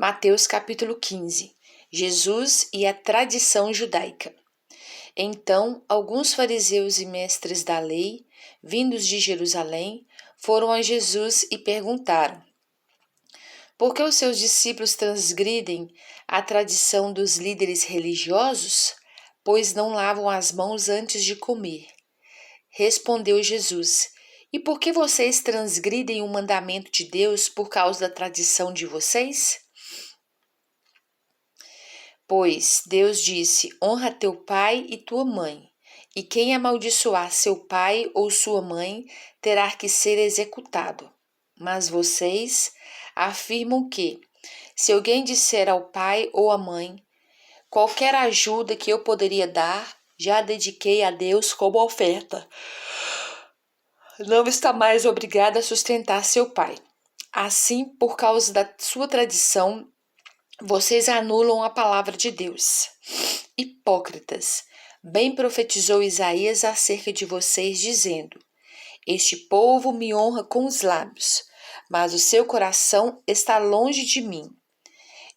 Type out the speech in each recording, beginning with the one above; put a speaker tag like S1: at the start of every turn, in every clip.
S1: Mateus capítulo 15. Jesus e a tradição judaica. Então, alguns fariseus e mestres da lei, vindos de Jerusalém, foram a Jesus e perguntaram: por que os seus discípulos transgridem a tradição dos líderes religiosos, pois não lavam as mãos antes de comer? Respondeu Jesus: e por que vocês transgridem o mandamento de Deus por causa da tradição de vocês? Pois Deus disse: honra teu pai e tua mãe, e quem amaldiçoar seu pai ou sua mãe terá que ser executado. Mas vocês afirmam que, se alguém disser ao pai ou à mãe, qualquer ajuda que eu poderia dar, já dediquei a Deus como oferta, não está mais obrigado a sustentar seu pai. Assim, por causa da sua tradição, vocês anulam a palavra de Deus. Hipócritas, bem profetizou Isaías acerca de vocês, dizendo: este povo me honra com os lábios, mas o seu coração está longe de mim.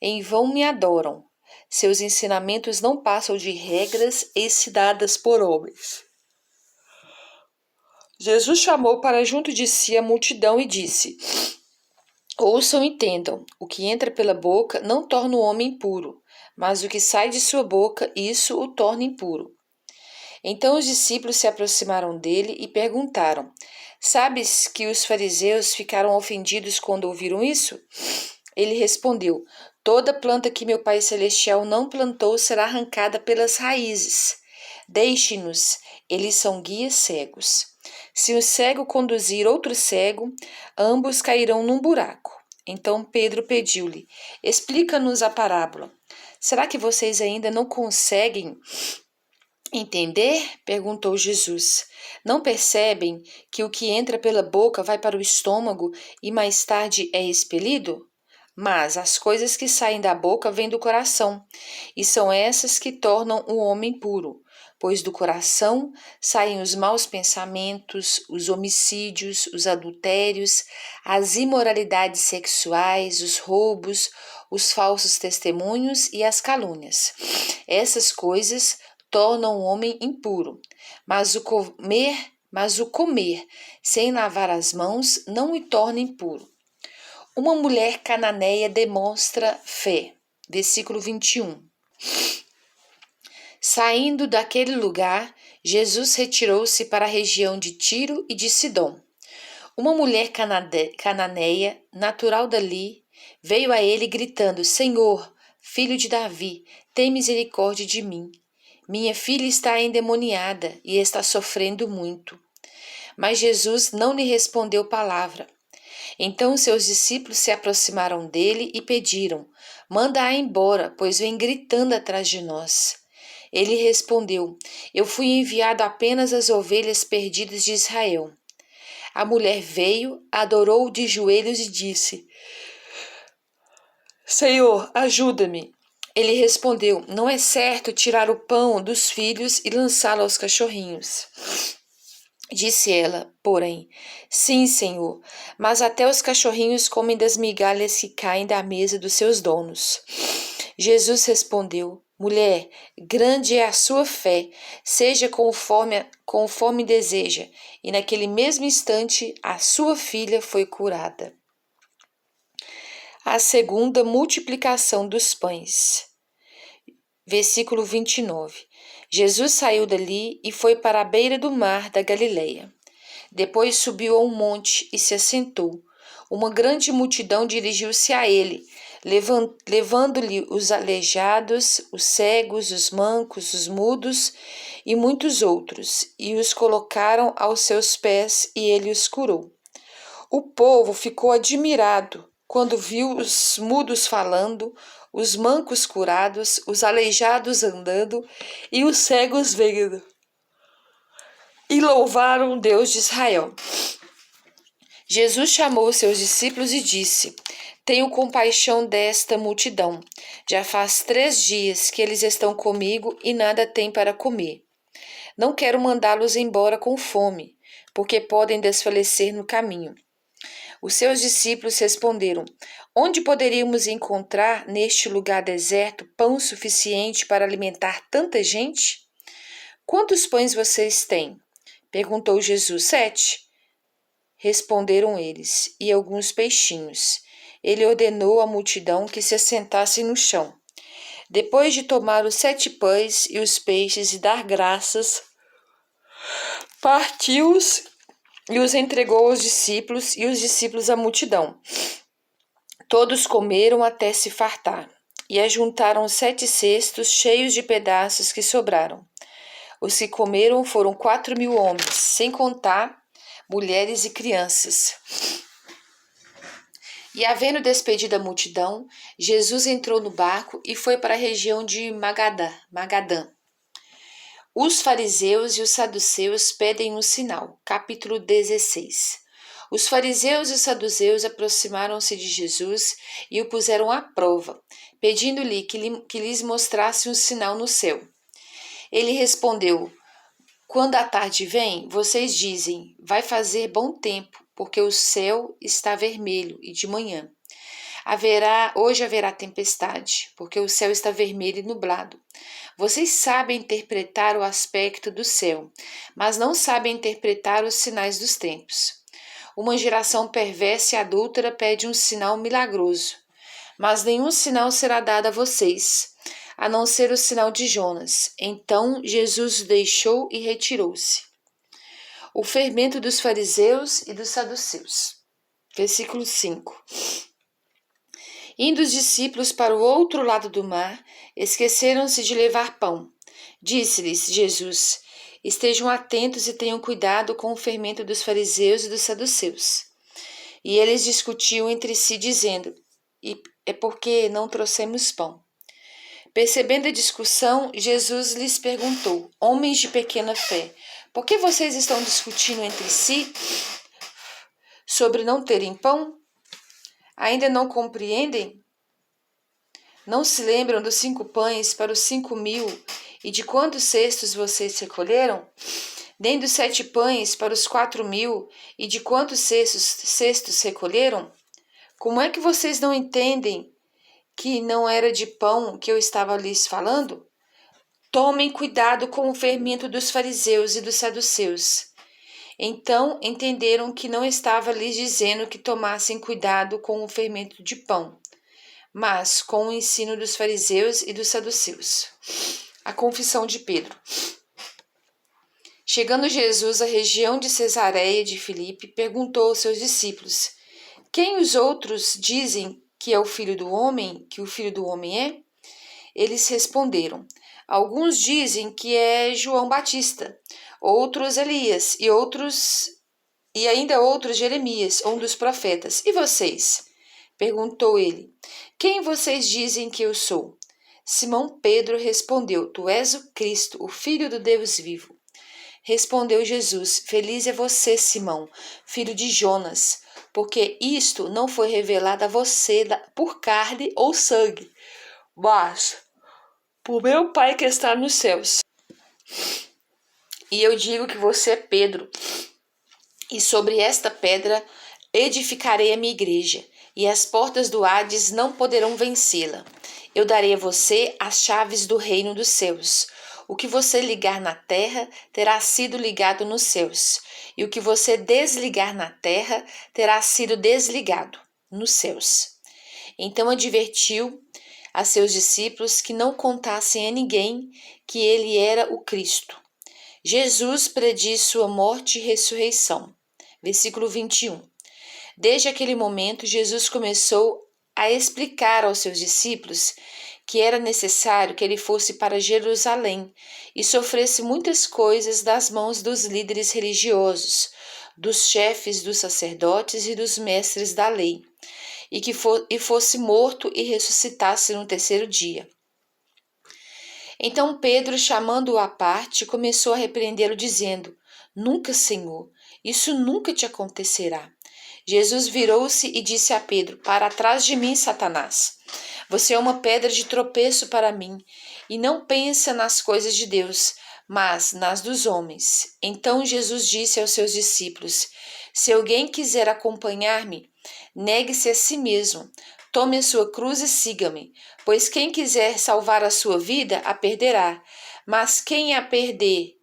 S1: Em vão me adoram. Seus ensinamentos não passam de regras ensinadas por homens. Jesus chamou para junto de si a multidão e disse: ouçam e entendam, o que entra pela boca não torna o homem impuro, mas o que sai de sua boca, isso o torna impuro. Então os discípulos se aproximaram dele e perguntaram: sabes que os fariseus ficaram ofendidos quando ouviram isso? Ele respondeu: toda planta que meu Pai Celestial não plantou será arrancada pelas raízes. Deixe-nos, eles são guias cegos. Se um cego conduzir outro cego, ambos cairão num buraco. Então Pedro pediu-lhe: explica-nos a parábola. Será que vocês ainda não conseguem entender? Perguntou Jesus. Não percebem que o que entra pela boca vai para o estômago e mais tarde é expelido? Mas as coisas que saem da boca vêm do coração, e são essas que tornam o homem puro, pois do coração saem os maus pensamentos, os homicídios, os adultérios, as imoralidades sexuais, os roubos, os falsos testemunhos e as calúnias. Essas coisas tornam o homem impuro, mas o comer sem lavar as mãos não o torna impuro. Uma mulher cananeia demonstra fé. Versículo 21. Saindo daquele lugar, Jesus retirou-se para a região de Tiro e de Sidom. Uma mulher cananeia, natural dali, veio a ele gritando: Senhor, filho de Davi, tem misericórdia de mim. Minha filha está endemoniada e está sofrendo muito. Mas Jesus não lhe respondeu palavra. Então seus discípulos se aproximaram dele e pediram: manda-a embora, pois vem gritando atrás de nós. Ele respondeu: eu fui enviado apenas às ovelhas perdidas de Israel. A mulher veio, adorou-o de joelhos e disse: Senhor, ajuda-me. Ele respondeu: não é certo tirar o pão dos filhos e lançá-lo aos cachorrinhos. Disse ela, porém: sim, Senhor, mas até os cachorrinhos comem das migalhas que caem da mesa dos seus donos. Jesus respondeu: mulher, grande é a sua fé, seja conforme deseja. E naquele mesmo instante a sua filha foi curada. A segunda multiplicação dos pães. Versículo 29. Jesus saiu dali e foi para a beira do mar da Galileia. Depois subiu a um monte e se assentou. Uma grande multidão dirigiu-se a ele, levando-lhe os aleijados, os cegos, os mancos, os mudos e muitos outros, e os colocaram aos seus pés, e ele os curou. O povo ficou admirado quando viu os mudos falando, os mancos curados, os aleijados andando e os cegos vendo. E louvaram o Deus de Israel. Jesus chamou seus discípulos e disse: tenho compaixão desta multidão. Já faz 3 dias que eles estão comigo e nada têm para comer. Não quero mandá-los embora com fome, porque podem desfalecer no caminho. Os seus discípulos responderam: Onde poderíamos encontrar neste lugar deserto pão suficiente para alimentar tanta gente? Quantos pães vocês têm? Perguntou Jesus. 7. Responderam eles, e alguns peixinhos. Ele ordenou à multidão que se assentasse no chão. Depois de tomar os 7 pães e os peixes e dar graças, partiu-os e os entregou aos discípulos e os discípulos à multidão. Todos comeram até se fartar e ajuntaram 7 cestos cheios de pedaços que sobraram. Os que comeram foram 4.000 homens, sem contar mulheres e crianças. E havendo despedido a multidão, Jesus entrou no barco e foi para a região de Magadã. Os fariseus e os saduceus pedem um sinal. Capítulo 16. Os fariseus e os saduceus aproximaram-se de Jesus e o puseram à prova, pedindo-lhe que lhes mostrasse um sinal no céu. Ele respondeu: Quando a tarde vem, vocês dizem, vai fazer bom tempo, porque o céu está vermelho, e de manhã. Hoje haverá tempestade, porque o céu está vermelho e nublado. Vocês sabem interpretar o aspecto do céu, mas não sabem interpretar os sinais dos tempos. Uma geração perversa e adúltera pede um sinal milagroso, mas nenhum sinal será dado a vocês, a não ser o sinal de Jonas. Então Jesus o deixou e retirou-se. O fermento dos fariseus e dos saduceus. Versículo 5. Indo os discípulos para o outro lado do mar, esqueceram-se de levar pão. Disse-lhes Jesus: Estejam atentos e tenham cuidado com o fermento dos fariseus e dos saduceus. E eles discutiam entre si, dizendo: É porque não trouxemos pão. Percebendo a discussão, Jesus lhes perguntou: Homens de pequena fé, por que vocês estão discutindo entre si sobre não terem pão? Ainda não compreendem? Não se lembram dos 5 pães para os 5.000 e de quantos cestos vocês recolheram? Nem dos 7 pães para os 4.000 e de quantos cestos recolheram? Como é que vocês não entendem que não era de pão que eu estava lhes falando? Tomem cuidado com o fermento dos fariseus e dos saduceus. Então entenderam que não estava lhes dizendo que tomassem cuidado com o fermento de pão, mas com o ensino dos fariseus e dos saduceus. A confissão de Pedro. Chegando Jesus à região de Cesareia de Filipe, perguntou aos seus discípulos: Quem os outros dizem que é o Filho do Homem, que o Filho do Homem é? Eles responderam: Alguns dizem que é João Batista, outros Elias e ainda outros Jeremias, um dos profetas. E vocês? Perguntou ele: Quem vocês dizem que eu sou? Simão Pedro respondeu: Tu és o Cristo, o Filho do Deus vivo. Respondeu Jesus: Feliz é você, Simão, filho de Jonas, porque isto não foi revelado a você por carne ou sangue, mas por meu Pai que está nos céus. E eu digo que você é Pedro, e sobre esta pedra edificarei a minha igreja, e as portas do Hades não poderão vencê-la. Eu darei a você as chaves do reino dos céus. O que você ligar na terra terá sido ligado nos céus, e o que você desligar na terra terá sido desligado nos céus. Então advertiu a seus discípulos que não contassem a ninguém que ele era o Cristo. Jesus prediz sua morte e ressurreição. Versículo 21. Desde aquele momento, Jesus começou a explicar aos seus discípulos que era necessário que ele fosse para Jerusalém e sofresse muitas coisas das mãos dos líderes religiosos, dos chefes dos sacerdotes e dos mestres da lei, e fosse morto e ressuscitasse no terceiro dia. Então Pedro, chamando-o à parte, começou a repreendê-lo, dizendo: Nunca, Senhor, isso nunca te acontecerá. Jesus virou-se e disse a Pedro: Para trás de mim, Satanás. Você é uma pedra de tropeço para mim, e não pensa nas coisas de Deus, mas nas dos homens. Então Jesus disse aos seus discípulos: Se alguém quiser acompanhar-me, Negue-se a si mesmo, tome a sua cruz e siga-me. Pois quem quiser salvar a sua vida, a perderá. Mas quem a perder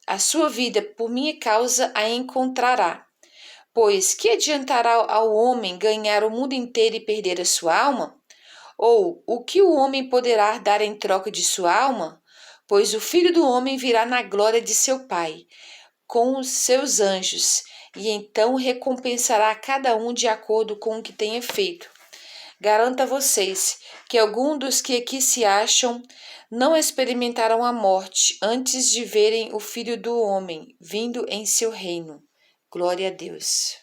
S1: a sua vida por minha causa, a encontrará. Pois que adiantará ao homem ganhar o mundo inteiro e perder a sua alma? Ou o que o homem poderá dar em troca de sua alma? Pois o Filho do Homem virá na glória de seu Pai, com os seus anjos, e então recompensará a cada um de acordo com o que tenha feito. Garanto a vocês que alguns dos que aqui se acham não experimentaram a morte antes de verem o Filho do Homem vindo em seu reino. Glória a Deus.